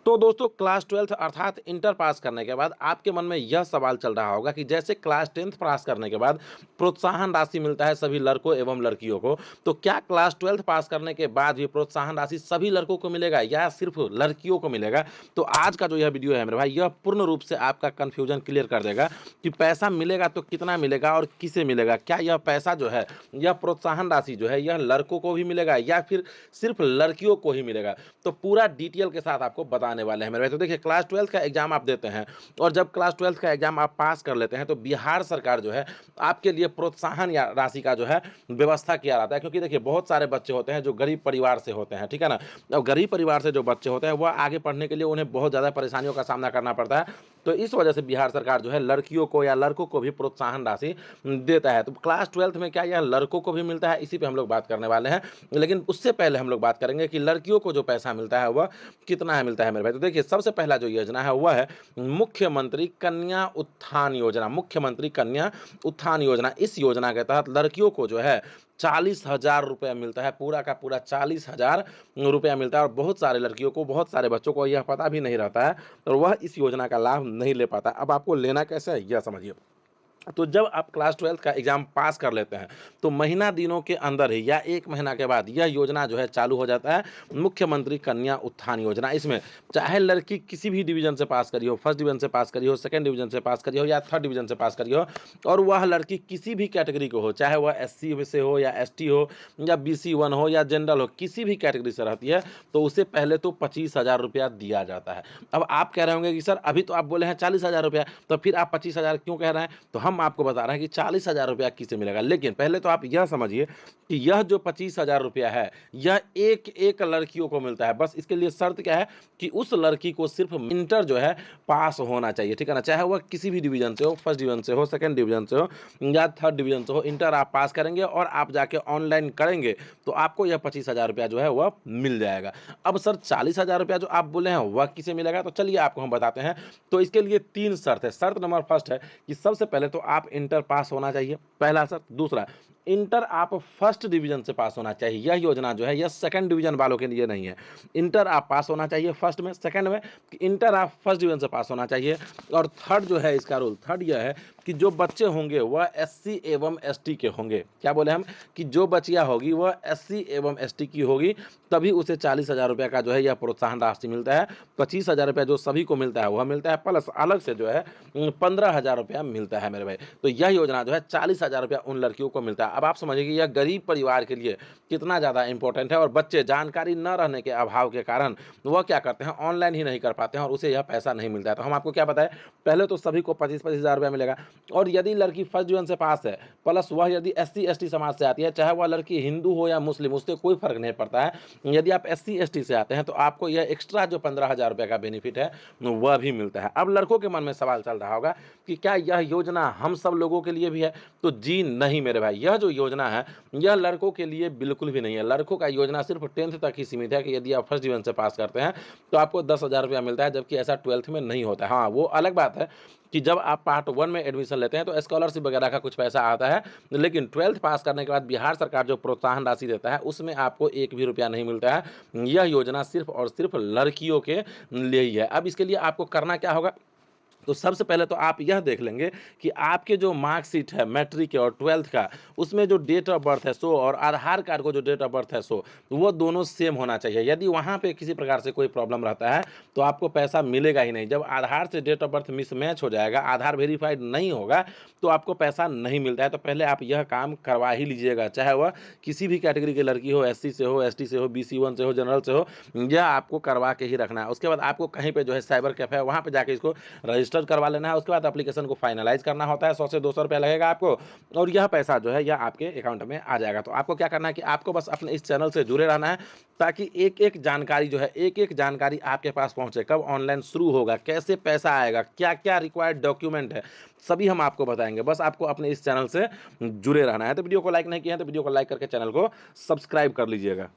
तो दोस्तों class 12th अर्थात इंटर पास करने के बाद आपके मन में यह सवाल चल रहा होगा कि जैसे क्लास 10th पास करने के बाद प्रोत्साहन राशि मिलता है सभी लड़कों एवं लड़कियों को, तो क्या क्लास 12th पास करने के बाद भी प्रोत्साहन राशि सभी लड़कों को मिलेगा या सिर्फ लड़कियों को मिलेगा? तो आज का जो यह वीडियो है मेरे भाई, यह पूर्ण रूप से आपका कन्फ्यूजन क्लियर कर देगा कि पैसा मिलेगा तो कितना मिलेगा और किसे मिलेगा। क्या यह पैसा जो है, यह प्रोत्साहन राशि जो है, यह लड़कों को भी मिलेगा या फिर सिर्फ लड़कियों को ही मिलेगा? तो पूरा डिटेल के साथ आपको बताने वाले हैं मेरे भाई। तो देखिए, क्लास 12th का एग्जाम आप देते हैं और जब क्लास 12th का एग्जाम आप पास कर लेते हैं तो बिहार सरकार जो है आपके लिए प्रोत्साहन या राशि का जो है व्यवस्था किया जाता है। क्योंकि देखिए, बहुत सारे बच्चे होते हैं जो गरीब परिवार से होते हैं, ठीक है ना। अब गरीब परिवार से जो बच्चे होते हैं वह आगे पढ़ने के लिए उन्हें बहुत ज़्यादा परेशानियों का सामना करना पड़ता है। तो इस वजह से बिहार सरकार जो है लड़कियों को या लड़कों को भी प्रोत्साहन राशि देता है। तो क्लास 12th में क्या यह लड़कों को भी मिलता है, इसी पे हम लोग बात करने वाले हैं। लेकिन उससे पहले हम लोग बात करेंगे कि लड़कियों को जो पैसा मिलता है वह कितना है मिलता है मेरे भाई। तो देखिए, सबसे पहला जो योजना है वह है मुख्यमंत्री कन्या उत्थान योजना। मुख्यमंत्री कन्या उत्थान योजना, इस योजना के तहत लड़कियों को जो है 40,000 रुपया मिलता है, पूरा का पूरा 40,000 रुपया मिलता है। और बहुत सारे लड़कियों को, बहुत सारे बच्चों को यह पता भी नहीं रहता है और वह इस योजना का लाभ नहीं ले पाता। अब आपको लेना कैसे है यह समझिए। तो जब आप क्लास 12th का एग्जाम पास कर लेते हैं तो महीना दिनों के अंदर ही या 1 महीना के बाद यह योजना जो है चालू हो जाता है, मुख्यमंत्री कन्या उत्थान योजना। इसमें चाहे लड़की किसी भी डिवीजन से पास करी हो, फर्स्ट डिवीजन से पास करी हो, सेकंड डिवीजन से पास करी हो या थर्ड डिवीजन से पास करी हो, और वह लड़की किसी भी कैटेगरी को हो, चाहे वह एससी से हो या एसटी हो या BC1 हो या जनरल हो, किसी भी कैटेगरी से रहती है, तो उसे पहले तो 25,000 रुपया दिया जाता है। अब आप कह रहे होंगे कि सर अभी तो आप बोले हैं 40,000 रुपया, तो फिर आप 25,000 क्यों कह रहे हैं? तो हम आपको बता रहे हैं कि 40,000 रुपया किसे मिलेगा। लेकिन पहले तो आप यह समझिए कि यह जो 25,000 रुपया है, यह एक लड़कियों को मिलता है। बस इसके लिए शर्त क्या है कि उस लड़की को सिर्फ इंटर जो है पास होना चाहिए, ठीक है ना। चाहे वह किसी भी डिवीजन से हो, फर्स्ट डिवीजन से हो, सेकंड डिवीजन से हो या थर्ड डिवीजन से हो, इंटर आप पास करेंगे और आप जाके ऑनलाइन करेंगे तो आपको यह 25,000 रुपया जो है वह मिल जाएगा। अब सर 40,000 रुपया जो आप बोले हैं वह किसे मिलेगा? तो चलिए आपको हम बताते हैं। तो इसके लिए 3 शर्त है। शर्त नंबर फर्स्ट है कि सबसे पहले तो आप इंटर पास होना चाहिए, पहला शर्त। दूसरा, इंटर आप फर्स्ट डिवीजन से पास होना चाहिए। यह योजना जो है यह सेकंड डिवीजन वालों के लिए नहीं है। इंटर आप पास होना चाहिए फर्स्ट में, सेकंड में इंटर आप फर्स्ट डिवीजन से पास होना चाहिए, और थर्ड जो है इसका रूल, थर्ड यह है कि जो बच्चे होंगे वह SC एवं ST के होंगे। क्या बोले हम? कि जो बचिया होगी वह SC एवं ST की होगी, तभी उसे 40,000 रुपया का जो है यह प्रोत्साहन राशि मिलता है। 25,000 रुपया जो सभी को मिलता है वह मिलता है, प्लस अलग से जो है 15,000 रुपया मिलता है मेरे भाई। तो यह योजना जो है 40,000 रुपया उन लड़कियों को मिलता है। अब आप समझिए कि यह गरीब परिवार के लिए कितना ज़्यादा इंपॉर्टेंट है। और बच्चे जानकारी न रहने के अभाव के कारण वह क्या करते हैं, ऑनलाइन ही नहीं कर पाते हैं और उसे यह पैसा नहीं मिलता है। तो हम आपको क्या बताएं, पहले तो सभी को 25,000 रुपया मिलेगा। और यदि लड़की फर्स्ट डिवीजन से पास है, प्लस वह यदि SC ST समाज से आती है, चाहे वह लड़की हिंदू हो या मुस्लिम, उससे कोई फर्क नहीं पड़ता है। यदि आप SC ST से आते हैं तो आपको यह एक्स्ट्रा जो 15,000 रुपये का बेनिफिट है वह भी मिलता है। अब लड़कों के मन में सवाल चल रहा होगा कि क्या यह योजना हम सब लोगों के लिए भी है? तो जी नहीं मेरे भाई, यह जो योजना है यह लड़कों के लिए बिल्कुल भी नहीं है। लड़कों का योजना सिर्फ 10th तक ही सीमित है कि यदि आप फर्स्ट डिवीजन से पास करते हैं तो आपको 10,000 रुपया मिलता है, जबकि ऐसा 12th में नहीं होता है। हाँ, वो अलग बात है कि जब आप पार्ट 1 में एडमिशन लेते हैं तो स्कॉलरशिप वगैरह का कुछ पैसा आता है, लेकिन 12th पास करने के बाद बिहार सरकार जो प्रोत्साहन राशि देता है उसमें आपको 1 भी रुपया नहीं मिलता है। यह योजना सिर्फ और सिर्फ लड़कियों के लिए ही है। अब इसके लिए आपको करना क्या होगा? तो सबसे पहले तो आप यह देख लेंगे कि आपके जो मार्कशीट है मैट्रिक और 12th का, उसमें जो डेट ऑफ बर्थ है सो और आधार कार्ड को जो डेट ऑफ बर्थ है सो, वो दोनों सेम होना चाहिए। यदि वहाँ पे किसी प्रकार से कोई प्रॉब्लम रहता है तो आपको पैसा मिलेगा ही नहीं। जब आधार से डेट ऑफ बर्थ मिसमैच हो जाएगा, आधार वेरीफाइड नहीं होगा, तो आपको पैसा नहीं मिलता है। तो पहले आप यह काम करवा ही लीजिएगा, चाहे वह किसी भी कैटेगरी की लड़की हो, SC से हो, ST से हो, BC1 से हो, जनरल से हो, यह आपको करवा के ही रखना है। उसके बाद आपको कहीं पर जो है साइबर कैफे है वहाँ पर जाके इसको रजिस्टर करवा लेना है। उसके बाद एप्लीकेशन को फाइनलाइज करना होता है, 100 से 200 रुपया लगेगा आपको, और यह पैसा जो है यह आपके अकाउंट में आ जाएगा। तो आपको क्या करना है कि आपको बस अपने इस चैनल से जुड़े रहना है, ताकि एक एक जानकारी जो है, एक एक जानकारी आपके पास पहुंचे। कब ऑनलाइन शुरू होगा, कैसे पैसा आएगा, क्या क्या रिक्वायर्ड डॉक्यूमेंट है, सभी हम आपको बताएंगे। बस आपको अपने इस चैनल से जुड़े रहना है। तो वीडियो को लाइक नहीं किया है तो वीडियो को लाइक करके चैनल को सब्सक्राइब कर लीजिएगा।